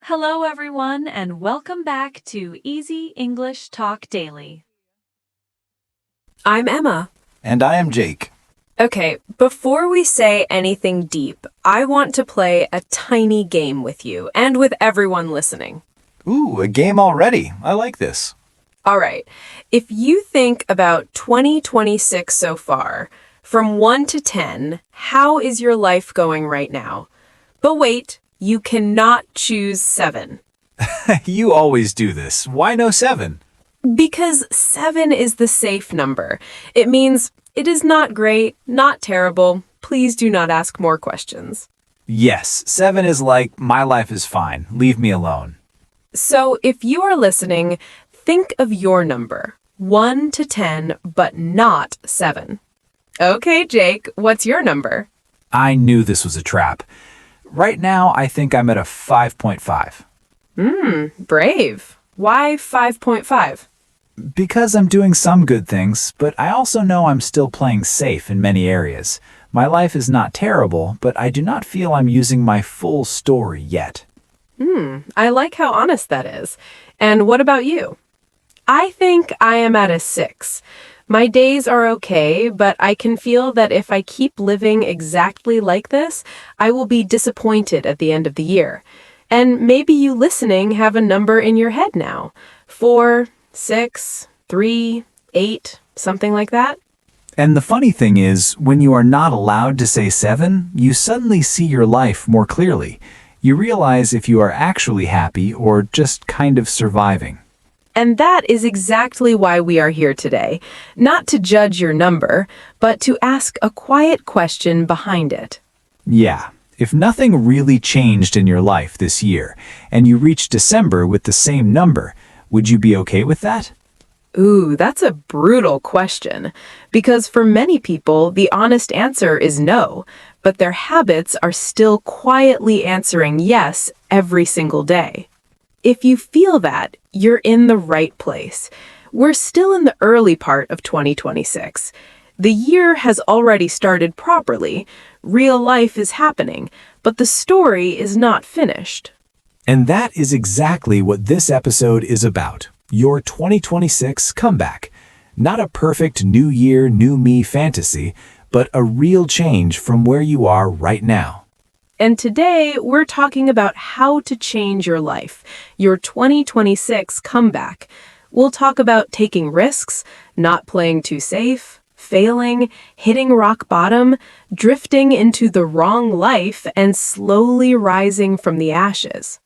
Hello, everyone, and welcome back to Easy English Talk Daily. I'm Emma. And I am Jake. Okay, before we say anything deep, I want to play a tiny game with you and with everyone listening. Ooh, a game already. I like this. All right, if you think about 2026 so far, from 1 to 10, how is your life going right now? But wait, you cannot choose 7. You always do this. Why no 7? Because 7 is the safe number. It means it is not great, not terrible. Please do not ask more questions. Yes, 7 is like, my life is fine. Leave me alone. So if you are listening, think of your number, 1 to 10, but not 7. Okay, Jake, what's your number? I knew this was a trap. Right now, I think I'm at a 5.5. Brave. Why 5.5? Because I'm doing some good things, but I also know I'm still playing safe in many areas. My life is not terrible, but I do not feel I'm using my full story yet. I like how honest that is. And what about you? I think I am at a 6. My days are okay, but I can feel that if I keep living exactly like this, I will be disappointed at the end of the year. And maybe you listening have a number in your head now. 4, 6, 3, 8, something like that. And the funny thing is, when you are not allowed to say 7, you suddenly see your life more clearly. You realize if you are actually happy or just kind of surviving. And that is exactly why we are here today. Not to judge your number, but to ask a quiet question behind it. Yeah, if nothing really changed in your life this year, and you reach December with the same number, would you be okay with that? Ooh, that's a brutal question. Because for many people, the honest answer is no, but their habits are still quietly answering yes every single day. If you feel that, you're in the right place. We're still in the early part of 2026. The year has already started properly. Real life is happening, but the story is not finished. And that is exactly what this episode is about. Your 2026 comeback. Not a perfect new year, new me fantasy, but a real change from where you are right now. And today, we're talking about how to change your life, your 2026 comeback. We'll talk about taking risks, not playing too safe, failing, hitting rock bottom, drifting into the wrong life, and slowly rising from the ashes.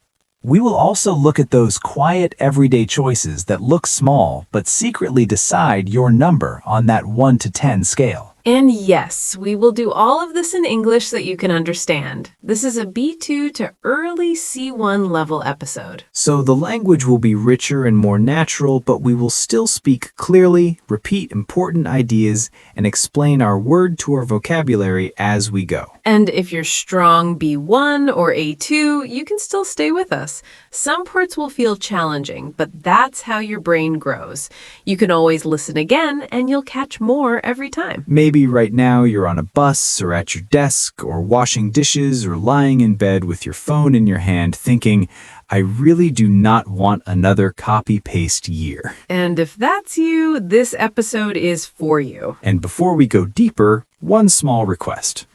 We will also look at those quiet everyday choices that look small but secretly decide your number on that 1 to 10 scale. And yes, we will do all of this in English that you can understand. This is a B2 to early C1 level episode. So the language will be richer and more natural, but we will still speak clearly, repeat important ideas, and explain our word to our vocabulary as we go. And if you're strong B1 or A2, you can still stay with us. Some parts will feel challenging, but that's how your brain grows. You can always listen again, and you'll catch more every time. Maybe right now you're on a bus or at your desk or washing dishes or lying in bed with your phone in your hand thinking, I really do not want another copy-paste year. And if that's you, this episode is for you. And before we go deeper, one small request.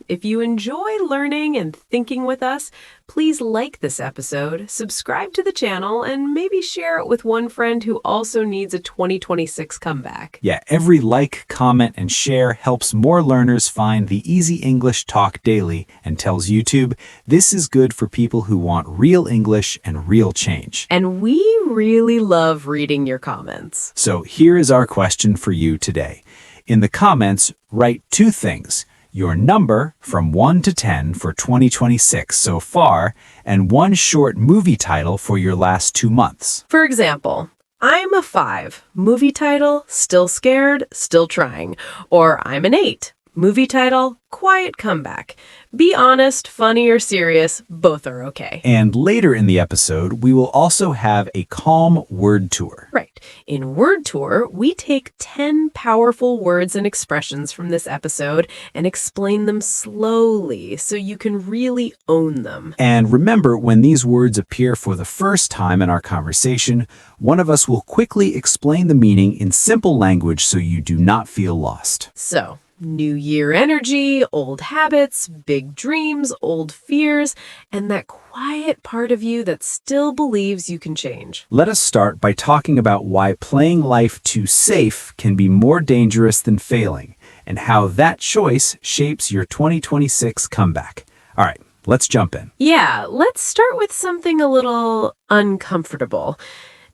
If you enjoy learning and thinking with us, please like this episode, subscribe to the channel, and maybe share it with one friend who also needs a 2026 comeback. Yeah, every like, comment, and share helps more learners find the Easy English Talk Daily and tells YouTube this is good for people who want real English and real change. And we really love reading your comments. So here is our question for you today. In the comments, write 2 things. Your number from 1 to 10 for 2026 so far, and one short movie title for your last 2 months. For example, I'm a 5. Movie title, Still Scared, Still Trying. Or I'm an 8. Movie title, Quiet Comeback. Be honest, funny, or serious, both are okay. And later in the episode, we will also have a calm word tour. Right. In Word Tour, we take 10 powerful words and expressions from this episode and explain them slowly so you can really own them. And remember, when these words appear for the first time in our conversation, one of us will quickly explain the meaning in simple language so you do not feel lost. So, New Year energy, old habits, big dreams, old fears, and that quiet part of you that still believes you can change. Let us start by talking about why playing life too safe can be more dangerous than failing, and how that choice shapes your 2026 comeback. All right, let's jump in. Yeah, let's start with something a little uncomfortable.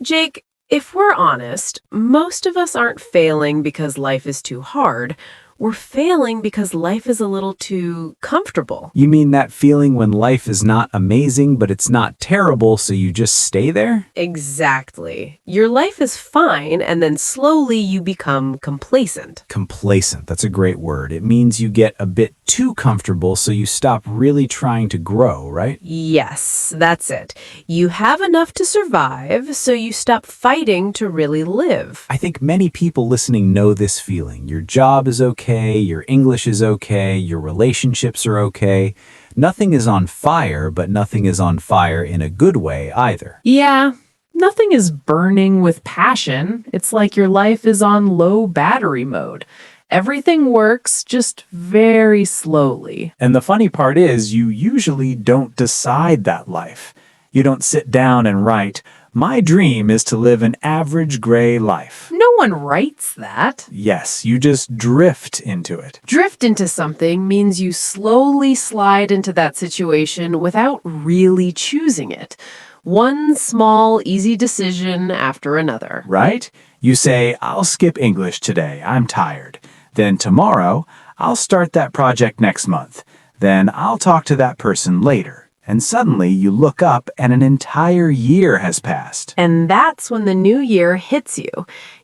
Jake, if we're honest, most of us aren't failing because life is too hard. We're failing because life is a little too comfortable. You mean that feeling when life is not amazing, but it's not terrible, so you just stay there? Exactly. Your life is fine, and then slowly you become complacent. Complacent, that's a great word. It means you get a bit too comfortable, so you stop really trying to grow, right? Yes, that's it. You have enough to survive, so you stop fighting to really live. I think many people listening know this feeling. Your job is okay, your English is okay, your relationships are okay. Nothing is on fire, but nothing is on fire in a good way either. Yeah, nothing is burning with passion. It's like your life is on low battery mode. Everything works just very slowly. And the funny part is, you usually don't decide that life. You don't sit down and write, "My dream is to live an average gray life." No one writes that. Yes, you just drift into it. Drift into something means you slowly slide into that situation without really choosing it. One small, easy decision after another. Right? You say, "I'll skip English today, I'm tired." Then tomorrow, "I'll start that project next month." Then I'll talk to that person later. And suddenly you look up and an entire year has passed. And that's when the new year hits you.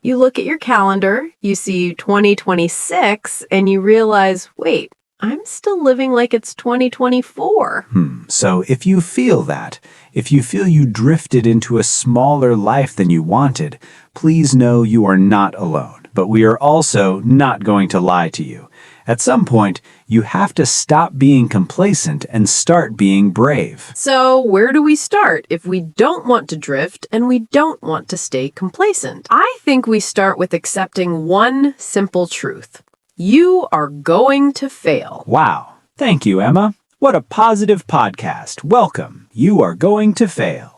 You look at your calendar, you see 2026, and you realize, wait, I'm still living like it's 2024. So if you feel that, if you feel you drifted into a smaller life than you wanted, please know you are not alone. But we are also not going to lie to you. At some point, you have to stop being complacent and start being brave. So where do we start if we don't want to drift and we don't want to stay complacent? I think we start with accepting one simple truth. You are going to fail. Wow. Thank you, Emma. What a positive podcast. Welcome. You are going to fail.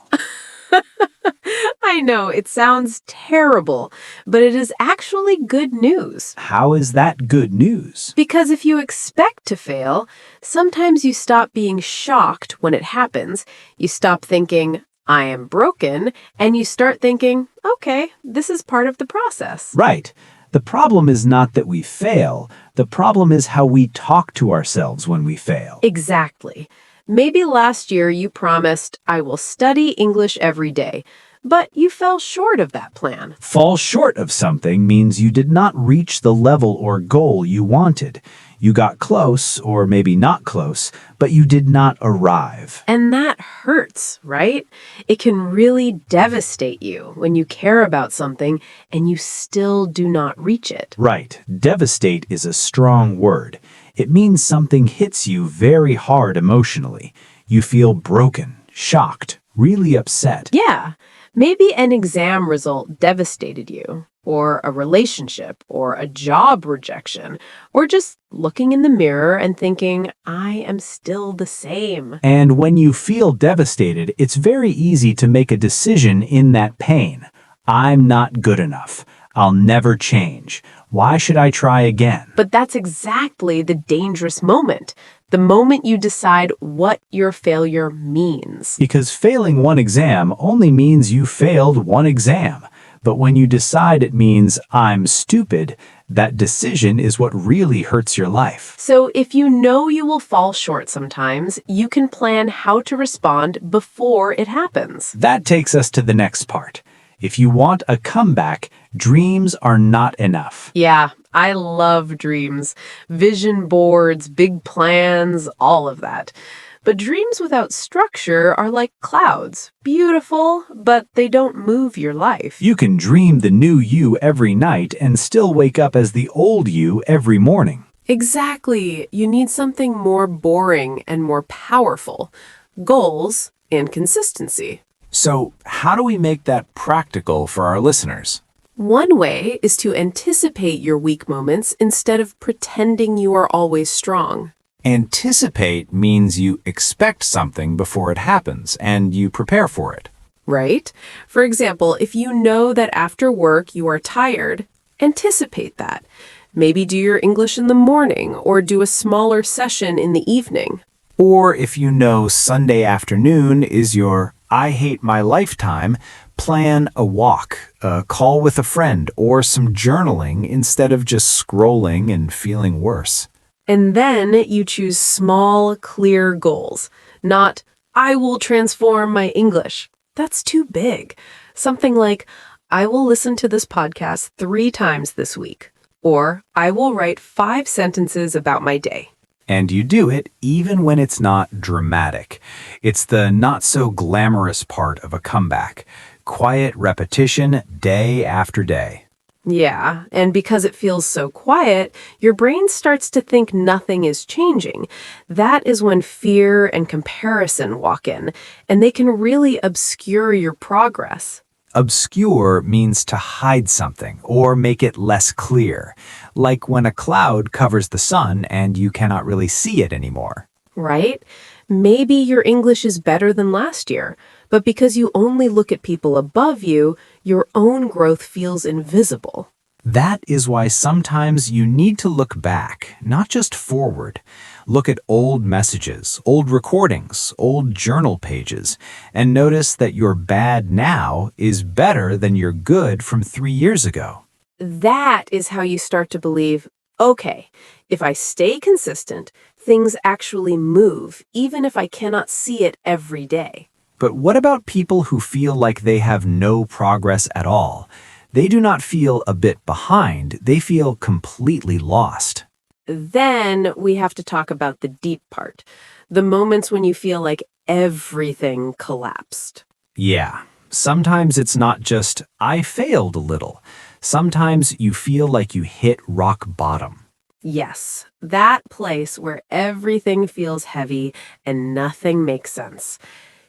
I know, it sounds terrible, but it is actually good news. How is that good news? Because if you expect to fail, sometimes you stop being shocked when it happens. You stop thinking, I am broken, and you start thinking, okay, this is part of the process. Right. The problem is not that we fail. The problem is how we talk to ourselves when we fail. Exactly. Maybe last year you promised, I will study English every day, but you fell short of that plan. Fall short of something means you did not reach the level or goal you wanted. You got close, or maybe not close, but you did not arrive. And that hurts, right? It can really devastate you when you care about something and you still do not reach it. Right. Devastate is a strong word. It means something hits you very hard emotionally. You feel broken, shocked, really upset. Yeah. Maybe an exam result devastated you, or a relationship, or a job rejection, or just looking in the mirror and thinking, I am still the same. And when you feel devastated, it's very easy to make a decision in that pain. I'm not good enough. I'll never change. Why should I try again? But that's exactly the dangerous moment. The moment you decide what your failure means. Because failing one exam only means you failed one exam. But when you decide it means I'm stupid, that decision is what really hurts your life. So if you know you will fall short sometimes, you can plan how to respond before it happens. That takes us to the next part. If you want a comeback, dreams are not enough. Yeah, I love dreams. Vision boards, big plans, all of that. But dreams without structure are like clouds. Beautiful, but they don't move your life. You can dream the new you every night and still wake up as the old you every morning. Exactly. You need something more boring and more powerful. Goals and consistency. So, how do we make that practical for our listeners? One way is to anticipate your weak moments instead of pretending you are always strong. Anticipate means you expect something before it happens and you prepare for it. Right? For example, if you know that after work you are tired, anticipate that. Maybe do your English in the morning or do a smaller session in the evening. Or if you know Sunday afternoon is your I hate my lifetime, plan a walk, a call with a friend, or some journaling instead of just scrolling and feeling worse. And then you choose small, clear goals, not, I will transform my English. That's too big. Something like, I will listen to this podcast 3 times this week, or I will write 5 sentences about my day. And you do it even when it's not dramatic. It's the not so glamorous part of a comeback. Quiet repetition day after day. Yeah, and because it feels so quiet, your brain starts to think nothing is changing. That is when fear and comparison walk in, and they can really obscure your progress. Obscure means to hide something or make it less clear, like when a cloud covers the sun and you cannot really see it anymore. Right? Maybe your English is better than last year, but because you only look at people above you, your own growth feels invisible. That is why sometimes you need to look back, not just forward. Look at old messages, old recordings, old journal pages, and notice that your bad now is better than your good from 3 years ago. That is how you start to believe, okay, if I stay consistent, things actually move, even if I cannot see it every day. But what about people who feel like they have no progress at all? They do not feel a bit behind, they feel completely lost. Then we have to talk about the deep part, the moments when you feel like everything collapsed. Yeah, sometimes it's not just, I failed a little. Sometimes you feel like you hit rock bottom. Yes, that place where everything feels heavy and nothing makes sense.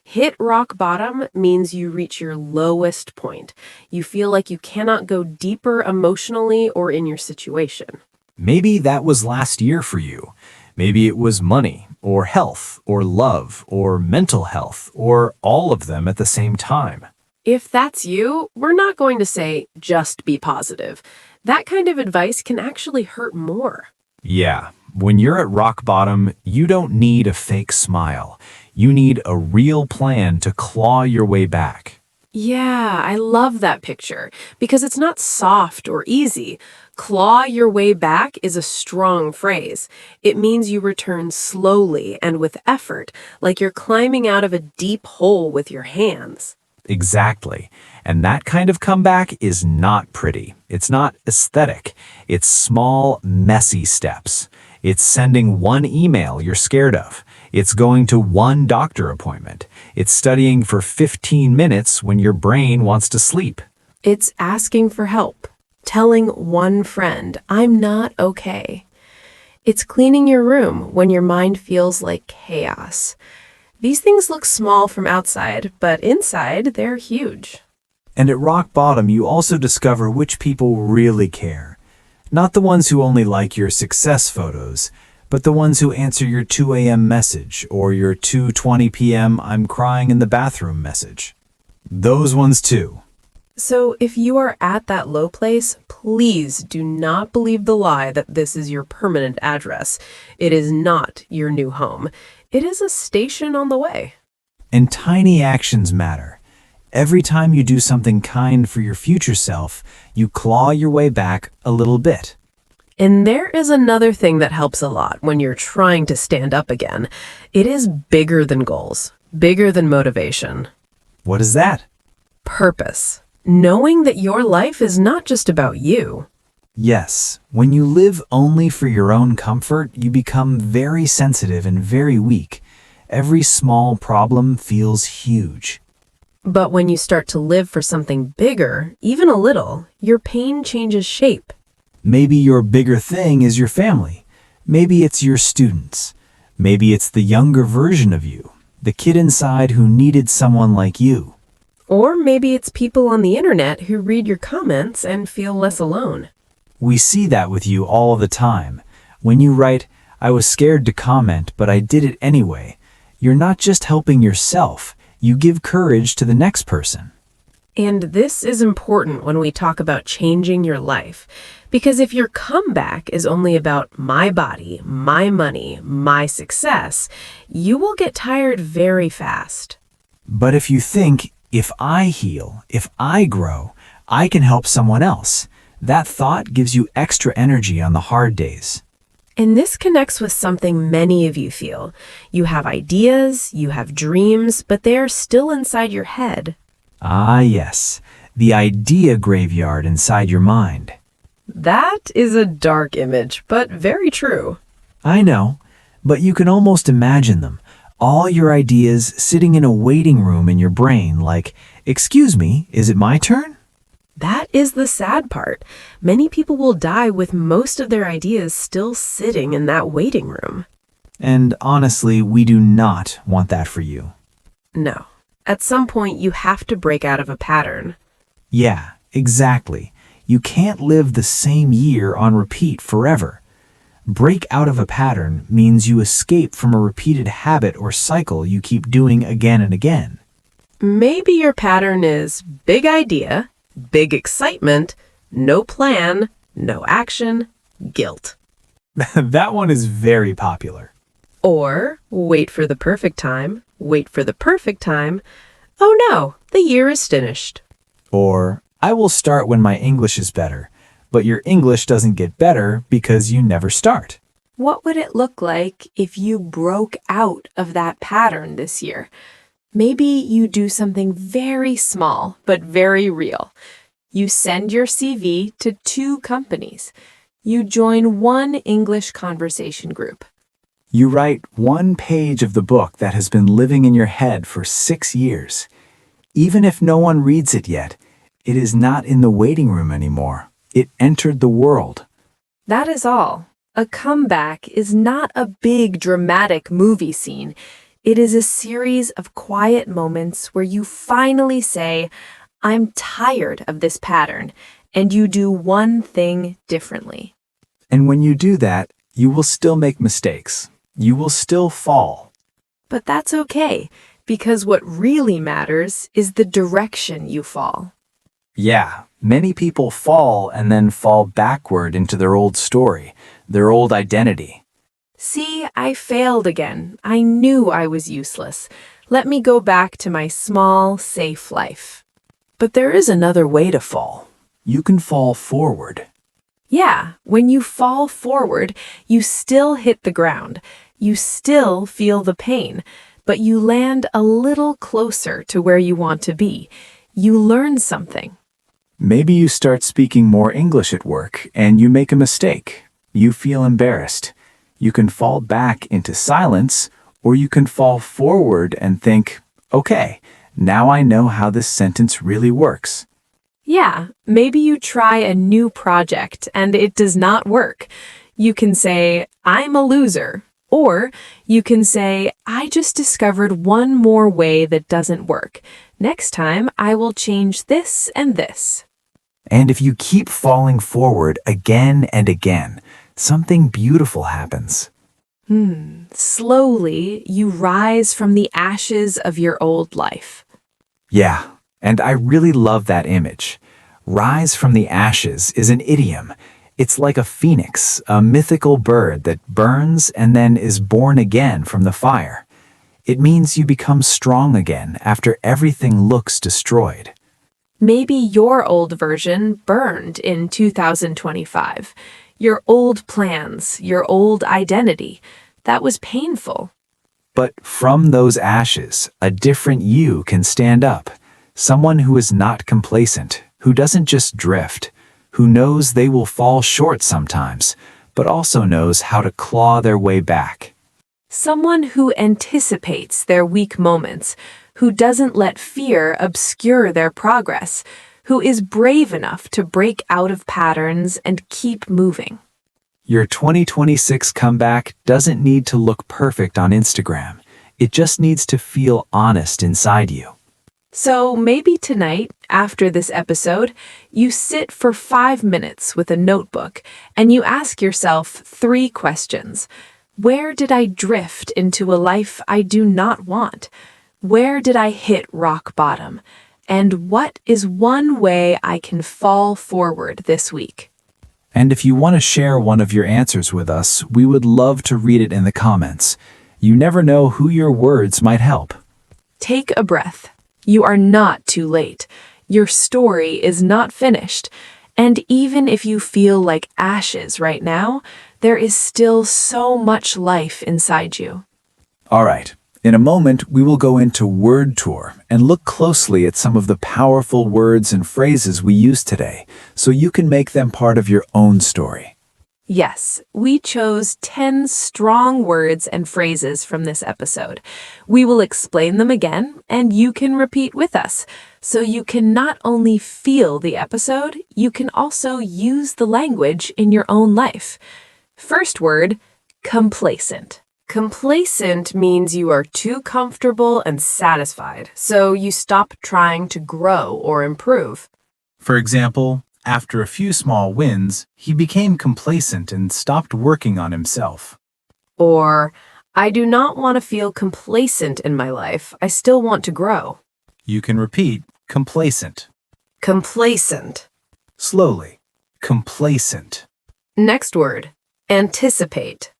Hit rock bottom means you reach your lowest point. You feel like you cannot go deeper emotionally or in your situation. Maybe that was last year for you. Maybe it was money, or health, or love, or mental health, or all of them at the same time. If that's you, we're not going to say, just be positive. That kind of advice can actually hurt more. Yeah, when you're at rock bottom, you don't need a fake smile. You need a real plan to claw your way back. Yeah, I love that picture because it's not soft or easy. Claw your way back is a strong phrase. It means you return slowly and with effort, like you're climbing out of a deep hole with your hands. Exactly. And that kind of comeback is not pretty. It's not aesthetic. It's small, messy steps. It's sending one email you're scared of. It's going to one doctor appointment. It's studying for 15 minutes when your brain wants to sleep. It's asking for help, telling one friend, I'm not okay. It's cleaning your room when your mind feels like chaos. These things look small from outside, but inside, they're huge. And at rock bottom, you also discover which people really care. Not the ones who only like your success photos, but the ones who answer your 2 a.m. message or your 2:20 p.m. I'm crying in the bathroom message. Those ones too. So if you are at that low place, please do not believe the lie that this is your permanent address. It is not your new home. It is a station on the way. And tiny actions matter. Every time you do something kind for your future self, you claw your way back a little bit. And there is another thing that helps a lot when you're trying to stand up again. It is bigger than goals, bigger than motivation. What is that? Purpose. knowing that your life is not just about you. Yes, when you live only for your own comfort, you become very sensitive and very weak. Every small problem feels huge. But when you start to live for something bigger, even a little, your pain changes shape. Maybe your bigger thing is your family. Maybe it's your students. Maybe it's the younger version of you, the kid inside who needed someone like you. Or maybe it's people on the internet who read your comments and feel less alone. We see that with you all the time. When you write, "I was scared to comment, but I did it anyway," you're not just helping yourself, you give courage to the next person. And this is important when we talk about changing your life. Because if your comeback is only about my body, my money, my success, you will get tired very fast. But if you think, if I heal, if I grow, I can help someone else, that thought gives you extra energy on the hard days. And this connects with something many of you feel. You have ideas, you have dreams, but they are still inside your head. Ah, yes, the idea graveyard inside your mind. That is a dark image, but very true. I know, but you can almost imagine them. All your ideas sitting in a waiting room in your brain like, "Excuse me, is it my turn?" That is the sad part. Many people will die with most of their ideas still sitting in that waiting room. And honestly, we do not want that for you. No. At some point, you have to break out of a pattern. Yeah, exactly. You can't live the same year on repeat forever. Break out of a pattern means you escape from a repeated habit or cycle you keep doing again and again. Maybe your pattern is big idea, big excitement, no plan, no action, guilt. That one is very popular. Or wait for the perfect time, wait for the perfect time. Oh no, the year is finished. Or, "I will start when my English is better," but your English doesn't get better because you never start. What would it look like if you broke out of that pattern this year? Maybe you do something very small, but very real. You send your CV to 2 companies. You join one English conversation group. You write one page of the book that has been living in your head for 6 years. Even if no one reads it yet, it is not in the waiting room anymore. It entered the world. That is all. A comeback is not a big dramatic movie scene. It is a series of quiet moments where you finally say, "I'm tired of this pattern," and you do one thing differently. And when you do that, you will still make mistakes. You will still fall. But that's okay, because what really matters is the direction you fall. Yeah, many people fall and then fall backward into their old story, their old identity. See, I failed again. I knew I was useless. Let me go back to my small, safe life. But there is another way to fall. You can fall forward. Yeah, when you fall forward, you still hit the ground. You still feel the pain, but you land a little closer to where you want to be. You learn something. Maybe you start speaking more English at work and you make a mistake. You feel embarrassed. You can fall back into silence, or you can fall forward and think, "Okay, now I know how this sentence really works." Yeah, maybe you try a new project and it does not work. You can say, "I'm a loser." Or you can say, "I just discovered one more way that doesn't work. Next time, I will change this and this." And if you keep falling forward again and again, something beautiful happens. Slowly, you rise from the ashes of your old life. Yeah, and I really love that image. Rise from the ashes is an idiom. It's like a phoenix, a mythical bird that burns and then is born again from the fire. It means you become strong again after everything looks destroyed. Maybe your old version burned in 2025. Your old plans, your old identity. That was painful. But from those ashes, a different you can stand up. Someone who is not complacent, who doesn't just drift, who knows they will fall short sometimes, but also knows how to claw their way back. Someone who anticipates their weak moments, who doesn't let fear obscure their progress, who is brave enough to break out of patterns and keep moving. Your 2026 comeback doesn't need to look perfect on Instagram. It just needs to feel honest inside you. So maybe tonight, after this episode, you sit for 5 minutes with a notebook and you ask yourself 3 questions. Where did I drift into a life I do not want? Where did I hit rock bottom? And what is one way I can fall forward this week? And if you want to share one of your answers with us, we would love to read it in the comments. You never know who your words might help. Take a breath. You are not too late. Your story is not finished. And even if you feel like ashes right now, there is still so much life inside you. All right. In a moment, we will go into Word Tour and look closely at some of the powerful words and phrases we use today, so you can make them part of your own story. Yes, we chose 10 strong words and phrases from this episode. We will explain them again, and you can repeat with us. So you can not only feel the episode, you can also use the language in your own life. First word, complacent. Complacent means you are too comfortable and satisfied, so you stop trying to grow or improve. For example, after a few small wins, he became complacent and stopped working on himself. Or, I do not want to feel complacent in my life. I still want to grow. You can repeat complacent. Complacent. Slowly. Complacent. Next word, anticipate.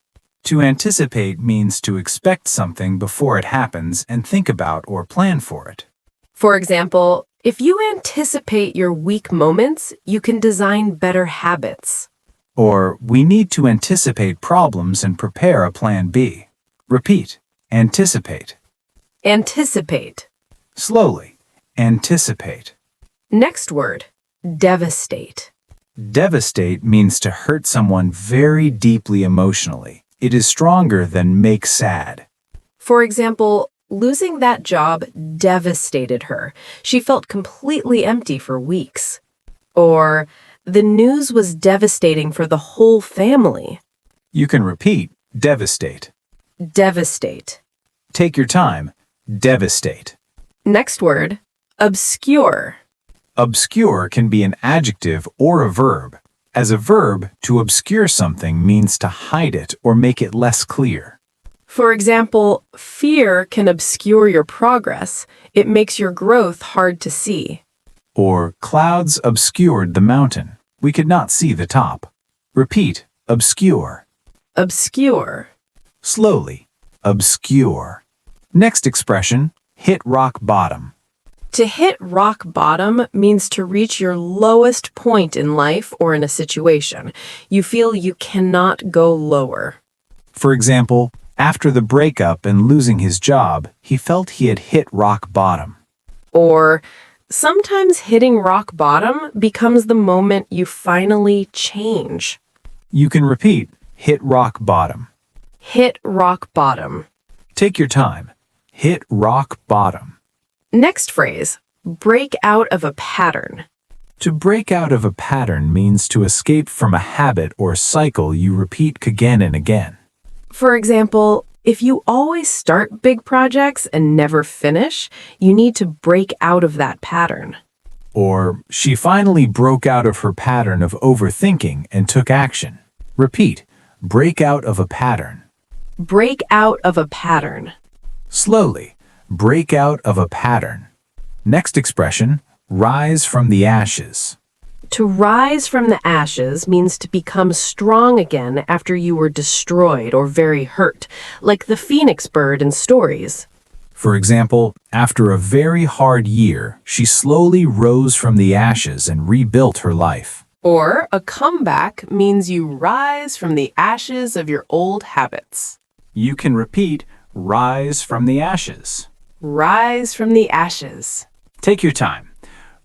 To anticipate means to expect something before it happens and think about or plan for it. For example, if you anticipate your weak moments, you can design better habits. Or, we need to anticipate problems and prepare a plan B. Repeat. Anticipate. Anticipate. Slowly. Anticipate. Next word, devastate. Devastate means to hurt someone very deeply emotionally. It is stronger than make sad. For example, losing that job devastated her. She felt completely empty for weeks. Or, the news was devastating for the whole family. You can repeat devastate. Devastate. Take your time. Devastate. Next word, obscure. Obscure can be an adjective or a verb. As a verb, to obscure something means to hide it or make it less clear. For example, fear can obscure your progress. It makes your growth hard to see. Or, clouds obscured the mountain. We could not see the top. Repeat, obscure. Obscure. Slowly, obscure. Next expression, hit rock bottom. To hit rock bottom means to reach your lowest point in life or in a situation. You feel you cannot go lower. For example, after the breakup and losing his job, he felt he had hit rock bottom. Or, sometimes hitting rock bottom becomes the moment you finally change. You can repeat, hit rock bottom. Hit rock bottom. Take your time. Hit rock bottom. Next phrase, break out of a pattern. To break out of a pattern means to escape from a habit or cycle you repeat again and again. For example, if you always start big projects and never finish, you need to break out of that pattern. Or, she finally broke out of her pattern of overthinking and took action. Repeat, break out of a pattern. Break out of a pattern. Slowly, break out of a pattern. Next expression, rise from the ashes. To rise from the ashes means to become strong again after you were destroyed or very hurt, like the phoenix bird in stories. For example, after a very hard year, she slowly rose from the ashes and rebuilt her life. Or a comeback means you rise from the ashes of your old habits. You can repeat, rise from the ashes. Rise from the ashes. Take your time.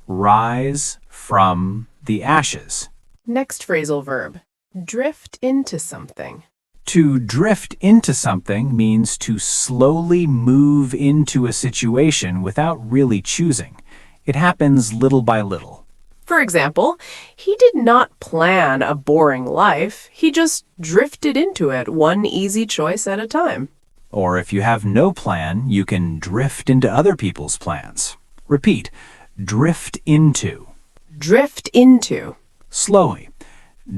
Rise from the ashes. Next phrasal verb. Drift into something. To drift into something means to slowly move into a situation without really choosing. It happens little by little. For example, he did not plan a boring life. He just drifted into it, one easy choice at a time. Or if you have no plan, you can drift into other people's plans. Repeat. Drift into. Drift into. Slowly.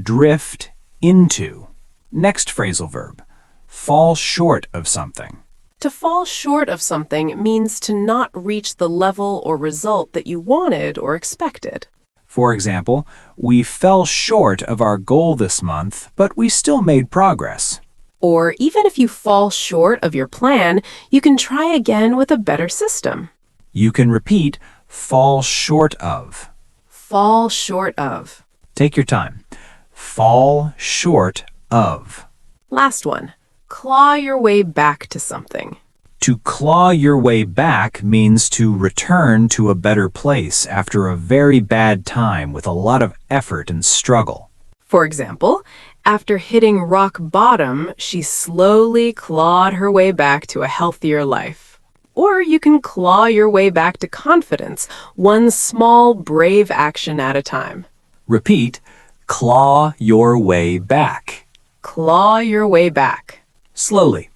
Drift into. Next phrasal verb. Fall short of something. To fall short of something means to not reach the level or result that you wanted or expected. For example, we fell short of our goal this month, but we still made progress. Or even if you fall short of your plan, you can try again with a better system. You can repeat fall short of. Fall short of. Take your time. Fall short of. Last one. Claw your way back to something. To claw your way back means to return to a better place after a very bad time with a lot of effort and struggle. For example, after hitting rock bottom, she slowly clawed her way back to a healthier life. Or you can claw your way back to confidence, one small, brave action at a time. Repeat, claw your way back. Claw your way back. Slowly.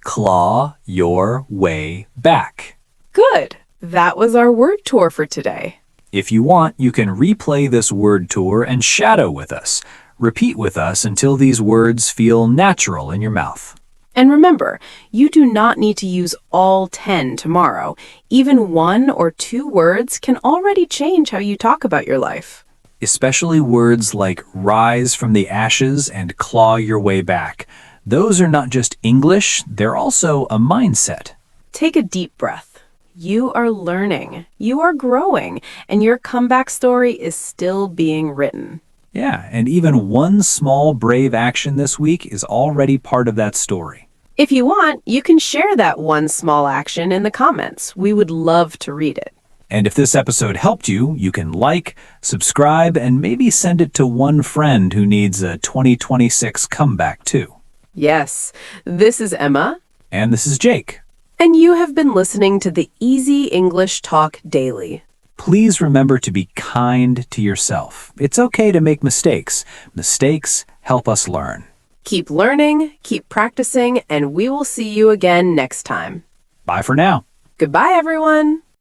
Claw your way back. Good. That was our word tour for today. If you want, you can replay this word tour and shadow with us. Repeat with us until these words feel natural in your mouth. And remember, you do not need to use all 10 tomorrow. Even 1 or 2 words can already change how you talk about your life. Especially words like rise from the ashes and claw your way back. Those are not just English, they're also a mindset. Take a deep breath. You are learning, you are growing, and your comeback story is still being written. Yeah, and even one small brave action this week is already part of that story. If you want, you can share that one small action in the comments. We would love to read it. And if this episode helped you, you can like, subscribe, and maybe send it to one friend who needs a 2026 comeback too. Yes, this is Emma. And this is Jake. And you have been listening to the Easy English Talk Daily. Please remember to be kind to yourself. It's okay to make mistakes. Mistakes help us learn. Keep learning, keep practicing, and we will see you again next time. Bye for now. Goodbye, everyone.